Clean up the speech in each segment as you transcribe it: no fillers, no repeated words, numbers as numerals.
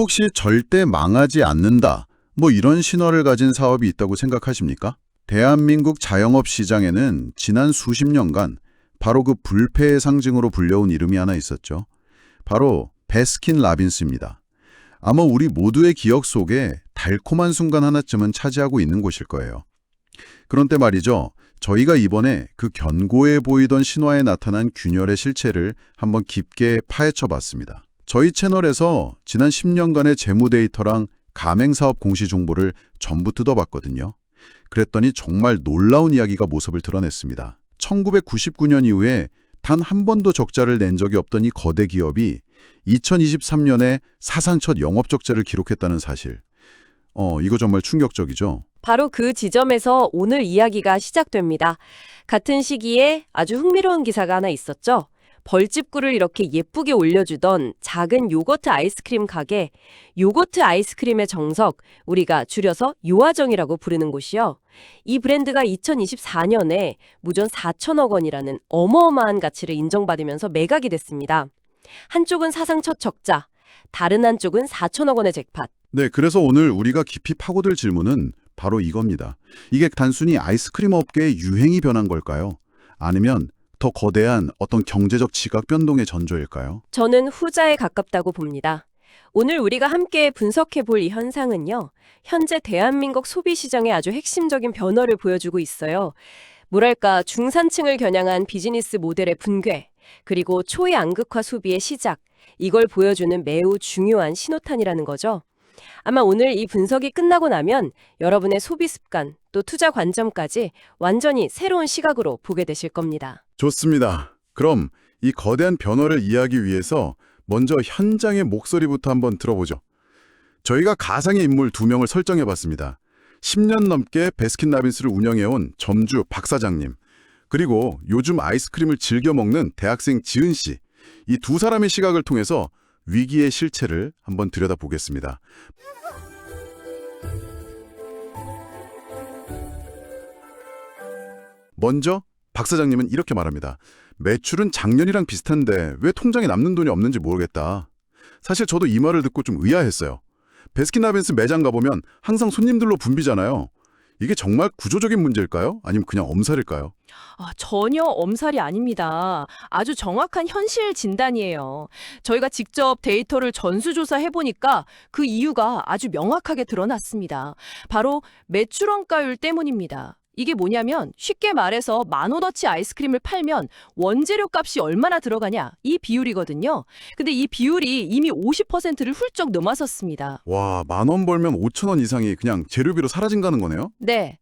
혹시 절대 망하지 않는다, 뭐 이런 신화를 가진 사업이 있다고 생각하십니까? 대한민국 자영업 시장에는 지난 수십 년간 바로 그 불패의 상징으로 불려온 이름이 하나 있었죠. 바로 베스킨라빈스입니다. 아마 우리 모두의 기억 속에 달콤한 순간 하나쯤은 차지하고 있는 곳일 거예요. 그런데 말이죠. 저희가 이번에 그 견고해 보이던 신화에 나타난 균열의 실체를 한번 깊게 파헤쳐 봤습니다. 저희 채널에서 지난 10년간의 재무 데이터랑 가맹사업 공시 정보를 전부 뜯어봤거든요. 그랬더니 정말 놀라운 이야기가 모습을 드러냈습니다. 1999년 이후에 단 한 번도 적자를 낸 적이 없던 이 거대 기업이 2023년에 사상 첫 영업 적자를 기록했다는 사실. 이거 정말 충격적이죠. 바로 그 지점에서 오늘 이야기가 시작됩니다. 같은 시기에 아주 흥미로운 기사가 하나 있었죠. 벌집구를 이렇게 예쁘게 올려주던 작은 요거트 아이스크림 가게, 요거트 아이스크림의 정석, 우리가 줄여서 요아정이라고 부르는 곳이요. 이 브랜드가 2024년에 무전 4천억 원이라는 어마어마한 가치를 인정받으면서 매각이 됐습니다. 한쪽은 사상 첫 적자, 다른 한쪽은 4천억 원의 잭팟. 네, 그래서 오늘 우리가 깊이 파고들 질문은 바로 이겁니다. 이게 단순히 아이스크림 업계의 유행이 변한 걸까요? 아니면 더 거대한 어떤 경제적 지각 변동의 전조일까요? 저는 후자에 가깝다고 봅니다. 오늘 우리가 함께 분석해 볼 이 현상은요. 현재 대한민국 소비 시장의 아주 핵심적인 변화를 보여주고 있어요. 뭐랄까 중산층을 겨냥한 비즈니스 모델의 붕괴, 그리고 초양극화 소비의 시작, 이걸 보여주는 매우 중요한 신호탄이라는 거죠. 아마 오늘 이 분석이 끝나고 나면 여러분의 소비 습관, 또 투자 관점까지 완전히 새로운 시각으로 보게 되실 겁니다. 좋습니다. 그럼 이 거대한 변화를 이해하기 위해서 먼저 현장의 목소리부터 한번 들어보죠. 저희가 가상의 인물 2명을 설정해봤습니다. 10년 넘게 베스킨라빈스를 운영해온 점주 박 사장님, 그리고 요즘 아이스크림을 즐겨 먹는 대학생 지은 씨, 이 두 사람의 시각을 통해서 위기의 실체를 한번 들여다보겠습니다. 먼저 박 사장님은 이렇게 말합니다. 매출은 작년이랑 비슷한데 왜 통장에 남는 돈이 없는지 모르겠다. 사실 저도 이 말을 듣고 좀 의아했어요. 베스킨라빈스 매장 가보면 항상 손님들로 붐비잖아요. 이게 정말 구조적인 문제일까요? 아니면 그냥 엄살일까요? 전혀 엄살이 아닙니다. 아주 정확한 현실 진단이에요. 저희가 직접 데이터를 전수조사해보니까 그 이유가 아주 명확하게 드러났습니다. 바로 매출 원가율 때문입니다. 이게 뭐냐면 쉽게 말해서 10,000원어치 아이스크림을 팔면 원재료 값이 얼마나 들어가냐, 이 비율이거든요. 근데 이 비율이 이미 50%를 훌쩍 넘어섰습니다. 와, 10,000원 벌면 5,000원 이상이 그냥 재료비로 사라진다는 거네요? 네,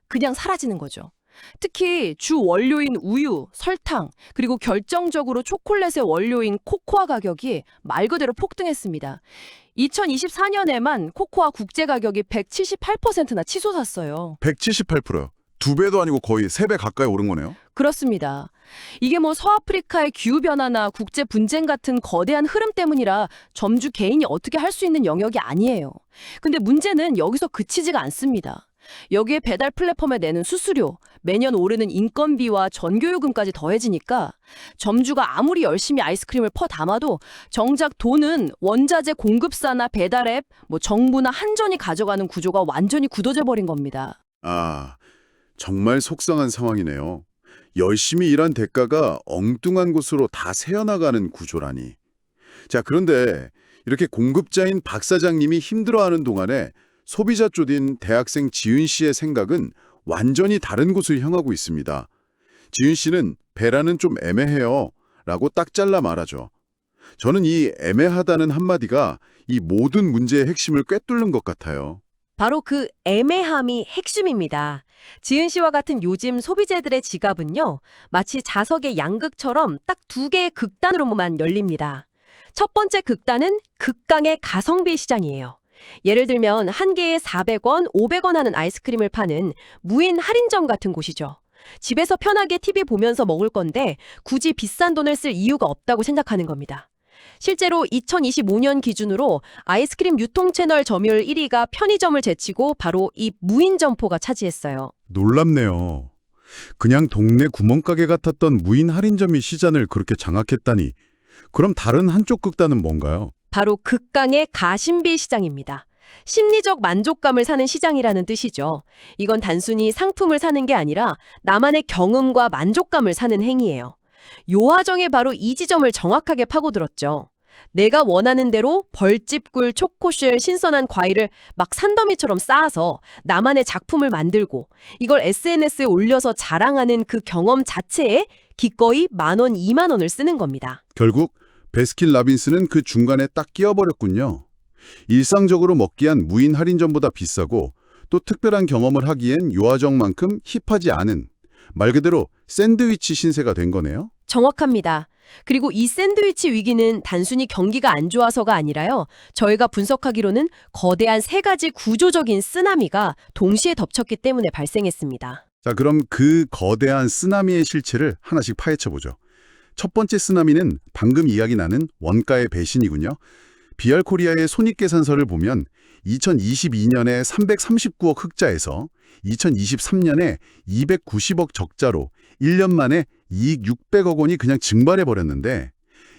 그냥 사라지는 거죠. 특히 주 원료인 우유, 설탕, 그리고 결정적으로 초콜릿의 원료인 코코아 가격이 말 그대로 폭등했습니다. 2024년에만 코코아 국제 가격이 178%나 치솟았어요. 178%요. 2배도 아니고 거의 3배 가까이 오른 거네요? 그렇습니다. 이게 뭐 서아프리카의 기후변화나 국제 분쟁 같은 거대한 흐름 때문이라 점주 개인이 어떻게 할 수 있는 영역이 아니에요. 근데 문제는 여기서 그치지가 않습니다. 여기에 배달 플랫폼에 내는 수수료, 매년 오르는 인건비와 전교요금까지 더해지니까 점주가 아무리 열심히 아이스크림을 퍼 담아도 정작 돈은 원자재 공급사나 배달앱, 정부나 한전이 가져가는 구조가 완전히 굳어져 버린 겁니다. 아, 정말 속상한 상황이네요. 열심히 일한 대가가 엉뚱한 곳으로 다 새어나가는 구조라니. 자, 그런데 이렇게 공급자인 박 사장님이 힘들어하는 동안에 소비자 쪽인 대학생 지은 씨의 생각은 완전히 다른 곳을 향하고 있습니다. 지은 씨는 배라는 좀 애매해요 라고 딱 잘라 말하죠. 저는 이 애매하다는 한마디가 이 모든 문제의 핵심을 꿰뚫는 것 같아요. 바로 그 애매함이 핵심입니다. 지은 씨와 같은 요즘 소비재들의 지갑은요, 마치 자석의 양극처럼 딱 2개의 극단으로만 열립니다. 첫 번째 극단은 극강의 가성비 시장이에요. 예를 들면 한 개에 400원, 500원 하는 아이스크림을 파는 무인 할인점 같은 곳이죠. 집에서 편하게 TV 보면서 먹을 건데 굳이 비싼 돈을 쓸 이유가 없다고 생각하는 겁니다. 실제로 2025년 기준으로 아이스크림 유통 채널 점유율 1위가 편의점을 제치고 바로 이 무인 점포가 차지했어요. 놀랍네요. 그냥 동네 구멍가게 같았던 무인 할인점이 시장을 그렇게 장악했다니. 그럼 다른 한쪽 극단은 뭔가요? 바로 극강의 가심비 시장입니다. 심리적 만족감을 사는 시장이라는 뜻이죠. 이건 단순히 상품을 사는 게 아니라 나만의 경험과 만족감을 사는 행위예요. 요하정에 바로 이 지점을 정확하게 파고들었죠. 내가 원하는 대로 벌집꿀, 초코쉘, 신선한 과일을 막 산더미처럼 쌓아서 나만의 작품을 만들고 이걸 SNS에 올려서 자랑하는 그 경험 자체에 기꺼이 10,000원, 20,000원을 쓰는 겁니다. 결국 베스킨라빈스는 그 중간에 딱 끼어버렸군요. 일상적으로 먹기엔 무인 할인점보다 비싸고 또 특별한 경험을 하기엔 요하정만큼 힙하지 않은 말 그대로 샌드위치 신세가 된 거네요. 정확합니다. 그리고 이 샌드위치 위기는 단순히 경기가 안 좋아서가 아니라요. 저희가 분석하기로는 거대한 3가지 구조적인 쓰나미가 동시에 덮쳤기 때문에 발생했습니다. 자, 그럼 그 거대한 쓰나미의 실체를 하나씩 파헤쳐보죠. 첫 번째 쓰나미는 방금 이야기 나는 원가의 배신이군요. 비알코리아의 손익계산서를 보면 2022년에 339억 흑자에서 2023년에 290억 적자로 1년 만에 이익 600억 원이 그냥 증발해버렸는데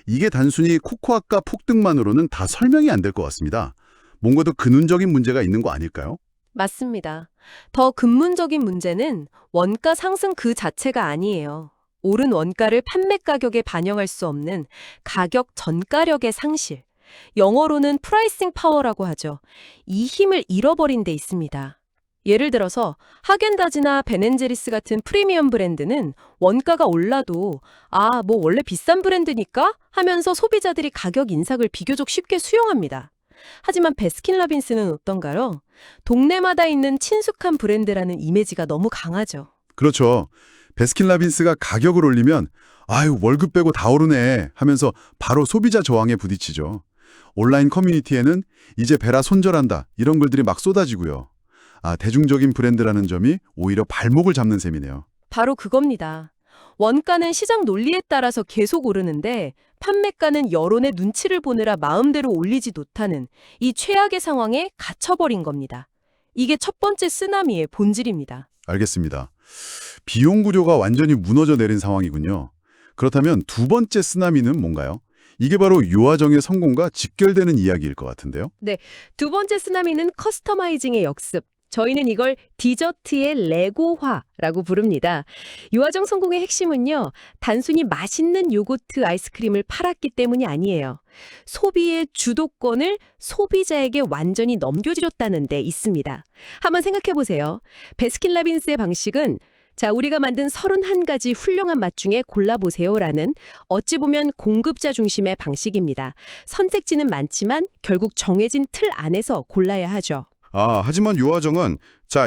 이게 단순히 코코아가 폭등만으로는 다 설명이 안 될 것 같습니다. 뭔가 더 근원적인 문제가 있는 거 아닐까요? 맞습니다. 더 근본적인 문제는 원가 상승 그 자체가 아니에요. 오른 원가를 판매 가격에 반영할 수 없는 가격 전가력의 상실. 영어로는 프라이싱 파워라고 하죠. 이 힘을 잃어버린 데 있습니다. 예를 들어서 하겐다즈나 베넨제리스 같은 프리미엄 브랜드는 원가가 올라도 뭐 원래 비싼 브랜드니까 하면서 소비자들이 가격 인상을 비교적 쉽게 수용합니다. 하지만 베스킨라빈스는 어떤가요? 동네마다 있는 친숙한 브랜드라는 이미지가 너무 강하죠. 그렇죠. 베스킨라빈스가 가격을 올리면 아유 월급 빼고 다 오르네 하면서 바로 소비자 저항에 부딪히죠. 온라인 커뮤니티에는 이제 베라 손절한다 이런 글들이 막 쏟아지고요. 대중적인 브랜드라는 점이 오히려 발목을 잡는 셈이네요. 바로 그겁니다. 원가는 시장 논리에 따라서 계속 오르는데 판매가는 여론의 눈치를 보느라 마음대로 올리지 못하는 이 최악의 상황에 갇혀버린 겁니다. 이게 첫 번째 쓰나미의 본질입니다. 알겠습니다. 비용 구조가 완전히 무너져 내린 상황이군요. 그렇다면 두 번째 쓰나미는 뭔가요? 이게 바로 요하정의 성공과 직결되는 이야기일 것 같은데요. 두 번째 쓰나미는 커스터마이징의 역습. 저희는 이걸 디저트의 레고화라고 부릅니다. 요하정 성공의 핵심은요. 단순히 맛있는 요거트 아이스크림을 팔았기 때문이 아니에요. 소비의 주도권을 소비자에게 완전히 넘겨주렸다는 데 있습니다. 한번 생각해 보세요. 베스킨라빈스의 방식은 우리가 만든 31가지 훌륭한 맛 중에 골라보세요라는 어찌 보면 공급자 중심의 방식입니다. 선택지는 많지만 결국 정해진 틀 안에서 골라야 하죠. 하지만 요하정은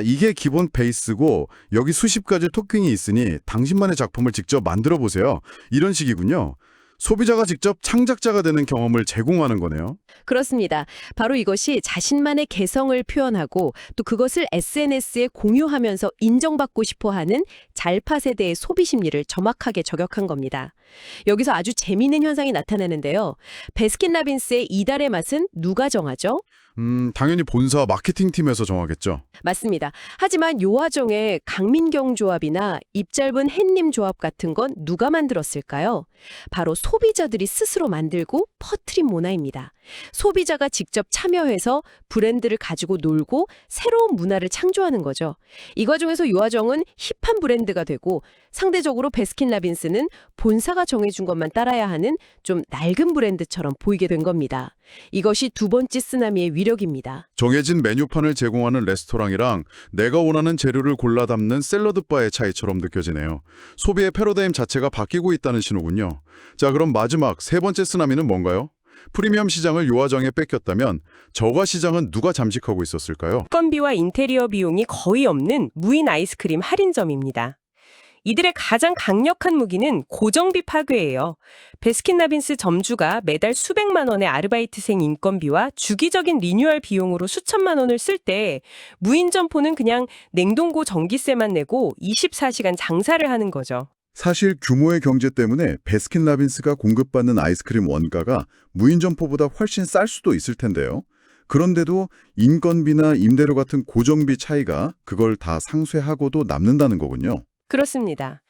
이게 기본 베이스고 여기 수십 가지 토핑이 있으니 당신만의 작품을 직접 만들어 보세요. 이런 식이군요. 소비자가 직접 창작자가 되는 경험을 제공하는 거네요. 그렇습니다. 바로 이것이 자신만의 개성을 표현하고 또 그것을 SNS에 공유하면서 인정받고 싶어하는 잘파 세대의 소비 심리를 정확하게 저격한 겁니다. 여기서 아주 재미있는 현상이 나타나는데요. 베스킨라빈스의 이달의 맛은 누가 정하죠? 당연히 본사 마케팅팀에서 정하겠죠. 맞습니다. 하지만 요하정의 강민경 조합이나 입짧은 햇님 조합 같은 건 누가 만들었을까요? 바로 소비자들이 스스로 만들고 퍼뜨린 문화입니다. 소비자가 직접 참여해서 브랜드를 가지고 놀고 새로운 문화를 창조하는 거죠. 이 과정에서 요하정은 힙한 브랜드가 되고 상대적으로 베스킨라빈스는 본사가 정해준 것만 따라야 하는 좀 낡은 브랜드처럼 보이게 된 겁니다. 이것이 두 번째 쓰나미의 위력입니다. 정해진 메뉴판을 제공하는 레스토랑이랑 내가 원하는 재료를 골라 담는 샐러드바의 차이처럼 느껴지네요. 소비의 패러다임 자체가 바뀌고 있다는 신호군요. 그럼 마지막 세 번째 쓰나미는 뭔가요? 프리미엄 시장을 요하정에 뺏겼다면 저가 시장은 누가 잠식하고 있었을까요? 건비와 인테리어 비용이 거의 없는 무인 아이스크림 할인점입니다. 이들의 가장 강력한 무기는 고정비 파괴예요. 베스킨라빈스 점주가 매달 수백만 원의 아르바이트생 인건비와 주기적인 리뉴얼 비용으로 수천만 원을 쓸 때 무인 점포는 그냥 냉동고 전기세만 내고 24시간 장사를 하는 거죠. 사실 규모의 경제 때문에 베스킨라빈스가 공급받는 아이스크림 원가가 무인 점포보다 훨씬 쌀 수도 있을 텐데요. 그런데도 인건비나 임대료 같은 고정비 차이가 그걸 다 상쇄하고도 남는다는 거군요. 그렇습니다.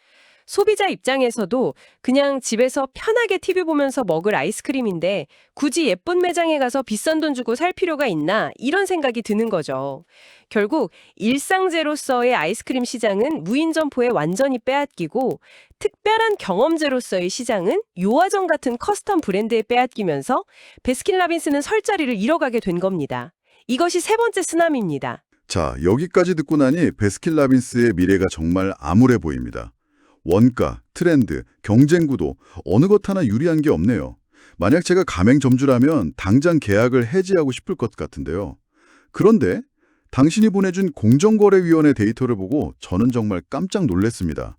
소비자 입장에서도 그냥 집에서 편하게 TV 보면서 먹을 아이스크림인데 굳이 예쁜 매장에 가서 비싼 돈 주고 살 필요가 있나 이런 생각이 드는 거죠. 결국 일상제로서의 아이스크림 시장은 무인 점포에 완전히 빼앗기고 특별한 경험제로서의 시장은 요아정 같은 커스텀 브랜드에 빼앗기면서 베스킨라빈스는 설 자리를 잃어가게 된 겁니다. 이것이 세 번째 쓰나미입니다. 자, 여기까지 듣고 나니 베스킨라빈스의 미래가 정말 암울해 보입니다. 원가, 트렌드, 경쟁 구도 어느 것 하나 유리한 게 없네요. 만약 제가 가맹점주라면 당장 계약을 해지하고 싶을 것 같은데요. 그런데 당신이 보내준 공정거래위원회 데이터를 보고 저는 정말 깜짝 놀랐습니다.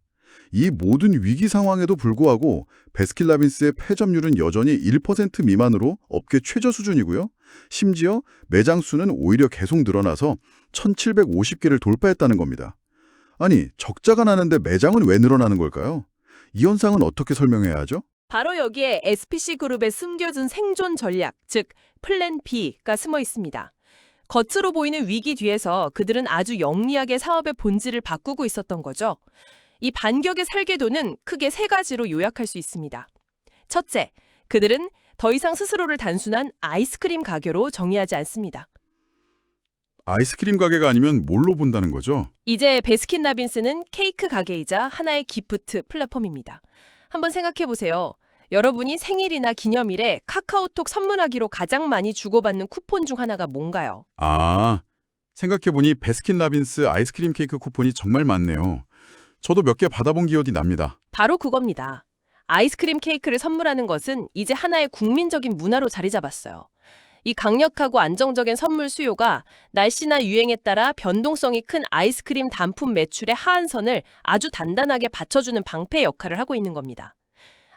이 모든 위기 상황에도 불구하고 베스킨라빈스의 패점률은 여전히 1% 미만으로 업계 최저 수준이고요. 심지어 매장 수는 오히려 계속 늘어나서 1,750개를 돌파했다는 겁니다. 아니, 적자가 나는데 매장은 왜 늘어나는 걸까요? 이 현상은 어떻게 설명해야 하죠? 바로 여기에 SPC 그룹의 숨겨진 생존 전략, 즉 플랜 B가 숨어 있습니다. 겉으로 보이는 위기 뒤에서 그들은 아주 영리하게 사업의 본질을 바꾸고 있었던 거죠. 이 반격의 설계도는 크게 세 가지로 요약할 수 있습니다. 첫째, 그들은 더 이상 스스로를 단순한 아이스크림 가게로 정의하지 않습니다. 아이스크림 가게가 아니면 뭘로 본다는 거죠? 이제 베스킨라빈스는 케이크 가게이자 하나의 기프트 플랫폼입니다. 한번 생각해 보세요. 여러분이 생일이나 기념일에 카카오톡 선물하기로 가장 많이 주고받는 쿠폰 중 하나가 뭔가요? 아, 생각해보니 베스킨라빈스 아이스크림 케이크 쿠폰이 정말 많네요. 저도 몇 개 받아본 기억이 납니다. 바로 그겁니다. 아이스크림 케이크를 선물하는 것은 이제 하나의 국민적인 문화로 자리 잡았어요. 이 강력하고 안정적인 선물 수요가 날씨나 유행에 따라 변동성이 큰 아이스크림 단품 매출의 하한선을 아주 단단하게 받쳐주는 방패 역할을 하고 있는 겁니다.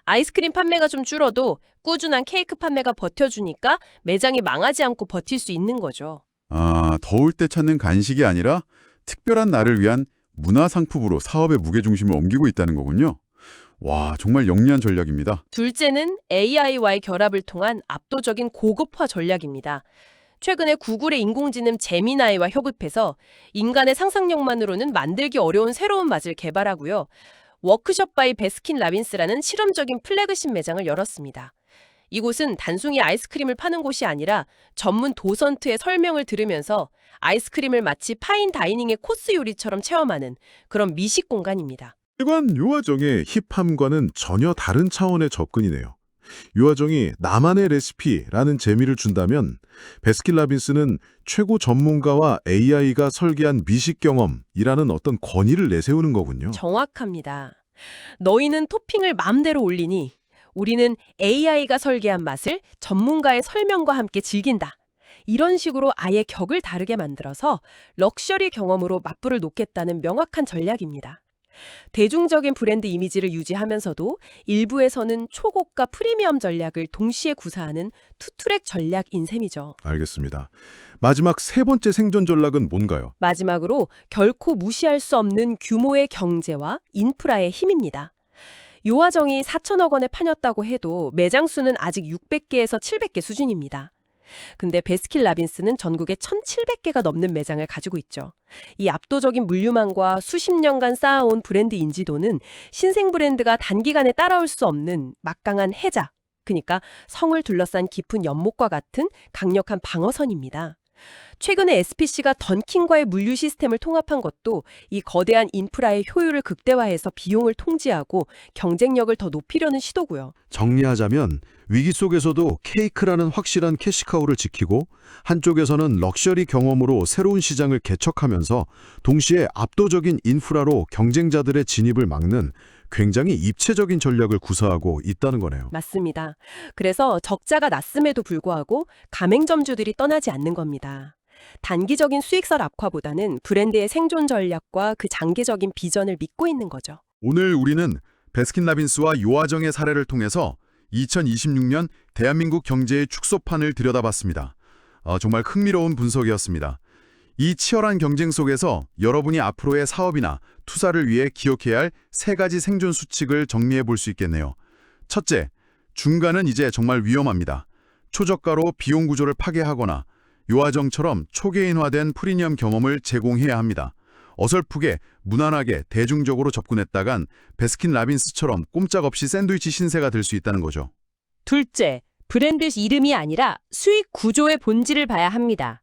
아이스크림 판매가 좀 줄어도 꾸준한 케이크 판매가 버텨주니까 매장이 망하지 않고 버틸 수 있는 거죠. 아, 더울 때 찾는 간식이 아니라 특별한 날을 위한 문화상품으로 사업의 무게중심을 옮기고 있다는 거군요. 와, 정말 영리한 전략입니다. 둘째는 AI와의 결합을 통한 압도적인 고급화 전략입니다. 최근에 구글의 인공지능 제미나이와 협업해서 인간의 상상력만으로는 만들기 어려운 새로운 맛을 개발하고요. 워크숍 바이 베스킨라빈스라는 실험적인 플래그십 매장을 열었습니다. 이곳은 단순히 아이스크림을 파는 곳이 아니라 전문 도선트의 설명을 들으면서 아이스크림을 마치 파인 다이닝의 코스 요리처럼 체험하는 그런 미식 공간입니다. 일관 요아정의 힙함과는 전혀 다른 차원의 접근이네요. 요아정이 나만의 레시피라는 재미를 준다면 베스킨라빈스는 최고 전문가와 AI가 설계한 미식 경험이라는 어떤 권위를 내세우는 거군요. 정확합니다. 너희는 토핑을 마음대로 올리니 우리는 AI가 설계한 맛을 전문가의 설명과 함께 즐긴다. 이런 식으로 아예 격을 다르게 만들어서 럭셔리 경험으로 맞불을 놓겠다는 명확한 전략입니다. 대중적인 브랜드 이미지를 유지하면서도 일부에서는 초고가 프리미엄 전략을 동시에 구사하는 투트랙 전략인 셈이죠. 알겠습니다. 마지막 세 번째 생존 전략은 뭔가요? 마지막으로 결코 무시할 수 없는 규모의 경제와 인프라의 힘입니다. 요아정이 4천억 원에 팔렸다고 해도 매장 수는 아직 600개에서 700개 수준입니다. 근데 베스킨라빈스는 전국에 1,700개가 넘는 매장을 가지고 있죠. 이 압도적인 물류망과 수십 년간 쌓아온 브랜드 인지도는 신생 브랜드가 단기간에 따라올 수 없는 막강한 해자, 그러니까 성을 둘러싼 깊은 연못과 같은 강력한 방어선입니다. 최근에 SPC가 던킨과의 물류 시스템을 통합한 것도 이 거대한 인프라의 효율을 극대화해서 비용을 통제하고 경쟁력을 더 높이려는 시도고요. 정리하자면 위기 속에서도 케이크라는 확실한 캐시카우를 지키고 한쪽에서는 럭셔리 경험으로 새로운 시장을 개척하면서 동시에 압도적인 인프라로 경쟁자들의 진입을 막는 굉장히 입체적인 전략을 구사하고 있다는 거네요. 맞습니다. 그래서 적자가 났음에도 불구하고 가맹점주들이 떠나지 않는 겁니다. 단기적인 수익성 악화보다는 브랜드의 생존 전략과 그 장기적인 비전을 믿고 있는 거죠. 오늘 우리는 베스킨라빈스와 요아정의 사례를 통해서 2026년 대한민국 경제의 축소판을 들여다봤습니다. 정말 흥미로운 분석이었습니다. 이 치열한 경쟁 속에서 여러분이 앞으로의 사업이나 투자를 위해 기억해야 할 세 가지 생존 수칙을 정리해 볼 수 있겠네요. 첫째, 중간은 이제 정말 위험합니다. 초저가로 비용 구조를 파괴하거나 요아정처럼 초개인화된 프리미엄 경험을 제공해야 합니다. 어설프게, 무난하게, 대중적으로 접근했다간 베스킨라빈스처럼 꼼짝없이 샌드위치 신세가 될 수 있다는 거죠. 둘째, 브랜드 이름이 아니라 수익 구조의 본질을 봐야 합니다.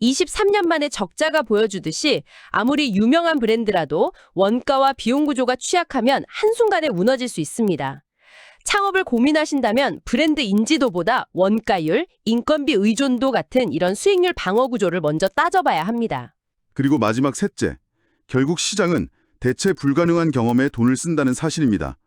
23년 만에 적자가 보여주듯이 아무리 유명한 브랜드라도 원가와 비용 구조가 취약하면 한순간에 무너질 수 있습니다. 창업을 고민하신다면 브랜드 인지도보다 원가율, 인건비 의존도 같은 이런 수익률 방어 구조를 먼저 따져봐야 합니다. 그리고 마지막 셋째, 결국 시장은 대체 불가능한 경험에 돈을 쓴다는 사실입니다.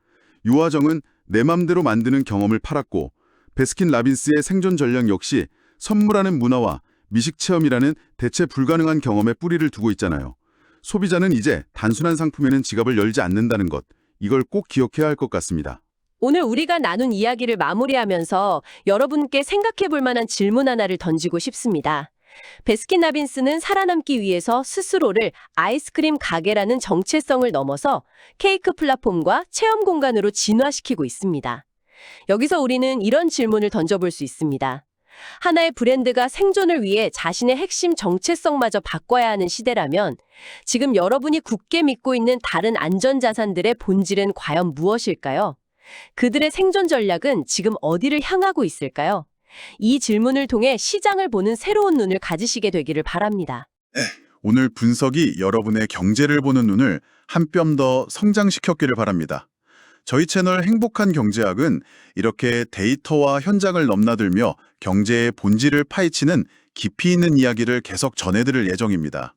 유화정은 내 맘대로 만드는 경험을 팔았고 베스킨라빈스의 생존 전략 역시 선물하는 문화와 미식 체험이라는 대체 불가능한 경험에 뿌리를 두고 있잖아요. 소비자는 이제 단순한 상품에는 지갑을 열지 않는다는 것, 이걸 꼭 기억해야 할 것 같습니다. 오늘 우리가 나눈 이야기를 마무리하면서 여러분께 생각해 볼 만한 질문 하나를 던지고 싶습니다. 베스킨라빈스는 살아남기 위해서 스스로를 아이스크림 가게라는 정체성을 넘어서 케이크 플랫폼과 체험 공간으로 진화시키고 있습니다. 여기서 우리는 이런 질문을 던져볼 수 있습니다. 하나의 브랜드가 생존을 위해 자신의 핵심 정체성마저 바꿔야 하는 시대라면 지금 여러분이 굳게 믿고 있는 다른 안전자산들의 본질은 과연 무엇일까요? 그들의 생존 전략은 지금 어디를 향하고 있을까요? 이 질문을 통해 시장을 보는 새로운 눈을 가지시게 되기를 바랍니다. 오늘 분석이 여러분의 경제를 보는 눈을 한 뼘 더 성장시켰기를 바랍니다. 저희 채널 행복한 경제학은 이렇게 데이터와 현장을 넘나들며 경제의 본질을 파헤치는 깊이 있는 이야기를 계속 전해드릴 예정입니다.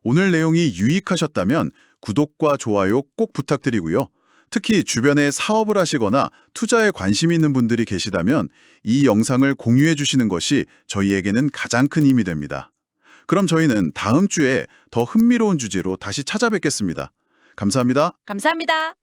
오늘 내용이 유익하셨다면 구독과 좋아요 꼭 부탁드리고요. 특히 주변에 사업을 하시거나 투자에 관심 있는 분들이 계시다면 이 영상을 공유해 주시는 것이 저희에게는 가장 큰 힘이 됩니다. 그럼 저희는 다음 주에 더 흥미로운 주제로 다시 찾아뵙겠습니다. 감사합니다. 감사합니다.